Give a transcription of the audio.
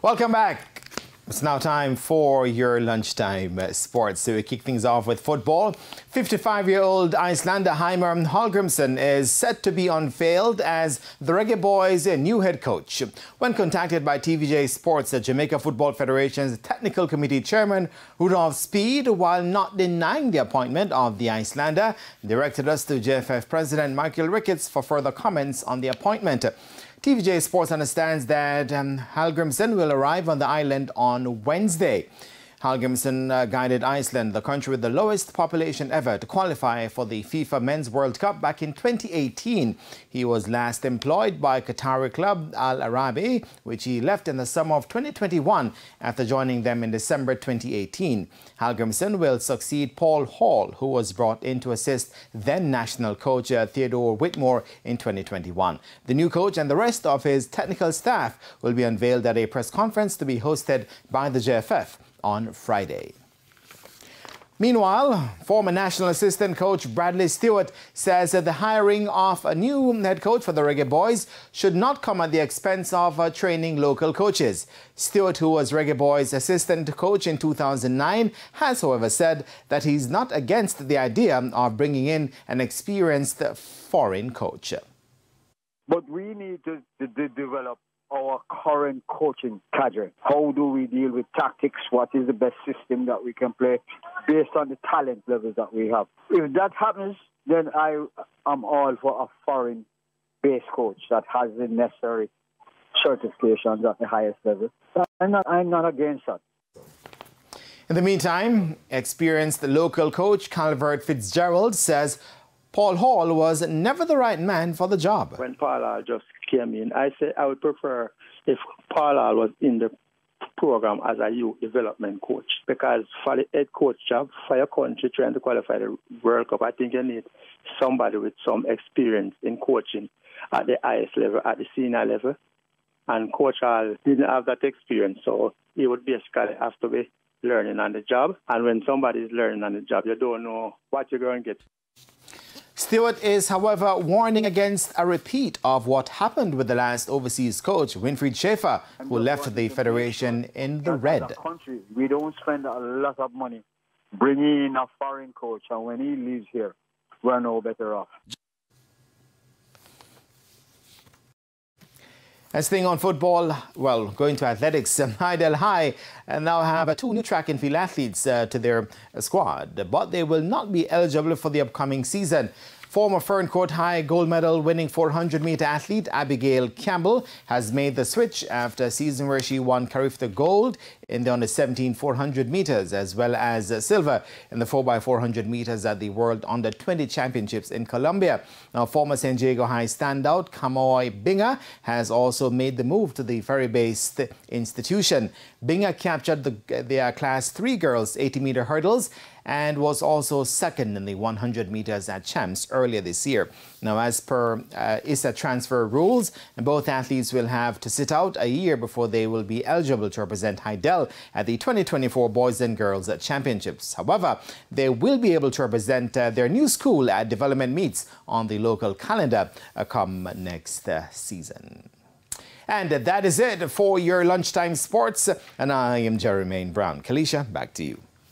Welcome back. It's now time for your lunchtime sports. So we kick things off with football. 55-year-old Icelander Heimir Hallgrimsson is set to be unveiled as the Reggae Boyz' new head coach. When contacted by TVJ Sports, the Jamaica Football Federation's technical committee chairman, Rudolph Speed, while not denying the appointment of the Icelander, directed us to JFF President Michael Ricketts for further comments on the appointment. TVJ Sports understands that Hallgrimsson will arrive on the island on Wednesday. Hallgrimsson guided Iceland, the country with the lowest population ever, to qualify for the FIFA Men's World Cup back in 2018. He was last employed by Qatari club Al Arabi, which he left in the summer of 2021 after joining them in December 2018. Hallgrimsson will succeed Paul Hall, who was brought in to assist then national coach Theodore Whitmore in 2021. The new coach and the rest of his technical staff will be unveiled at a press conference to be hosted by the JFF on Friday. Meanwhile, former national assistant coach Bradley Stewart says that the hiring of a new head coach for the Reggae Boyz should not come at the expense of training local coaches. Stewart, who was Reggae Boyz' assistant coach in 2009, has, however, said that he's not against the idea of bringing in an experienced foreign coach. But we need to develop our current coaching cadre. How do we deal with tactics? What is the best system that we can play based on the talent levels that we have? If that happens, then I am all for a foreign-based coach that has the necessary certifications at the highest level. I'm not against that. In the meantime, experienced local coach Calvert Fitzgerald says Paul Hall was never the right man for the job. When Paul Hall just came in, I said I would prefer if Paul Hall was in the program as a youth development coach, because for the head coach job, for your country trying to qualify the World Cup, I think you need somebody with some experience in coaching at the highest level, at the senior level. And Coach Hall didn't have that experience, so he would basically have to be learning on the job. And when somebody is learning on the job, you don't know what you're going to get. Stewart is, however, warning against a repeat of what happened with the last overseas coach, Winfried Schaefer, who left the federation in the red. As a country, we don't spend a lot of money bringing in a foreign coach, and when he leaves here, we're no better off. And staying on football, well, going to athletics, Hydel High now have two new track and field athletes to their squad, but they will not be eligible for the upcoming season. Former Ferncourt High gold medal winning 400-meter athlete Abigail Campbell has made the switch after a season where she won Carifta gold in the under-17 400 meters, as well as silver in the 4x400 meters at the World Under-20 Championships in Colombia. Now, former San Diego High standout Kamoy Binga has also made the move to the ferry-based institution. Binga captured the Class 3 girls 80-meter hurdles and was also second in the 100 meters at Champs earlier this year. Now, as per ISA transfer rules, both athletes will have to sit out a year before they will be eligible to represent Hydel at the 2024 Boys and Girls Championships. However, they will be able to represent their new school at development meets on the local calendar come next season. And that is it for your lunchtime sports. And I am Jermaine Brown. Kalisha, back to you.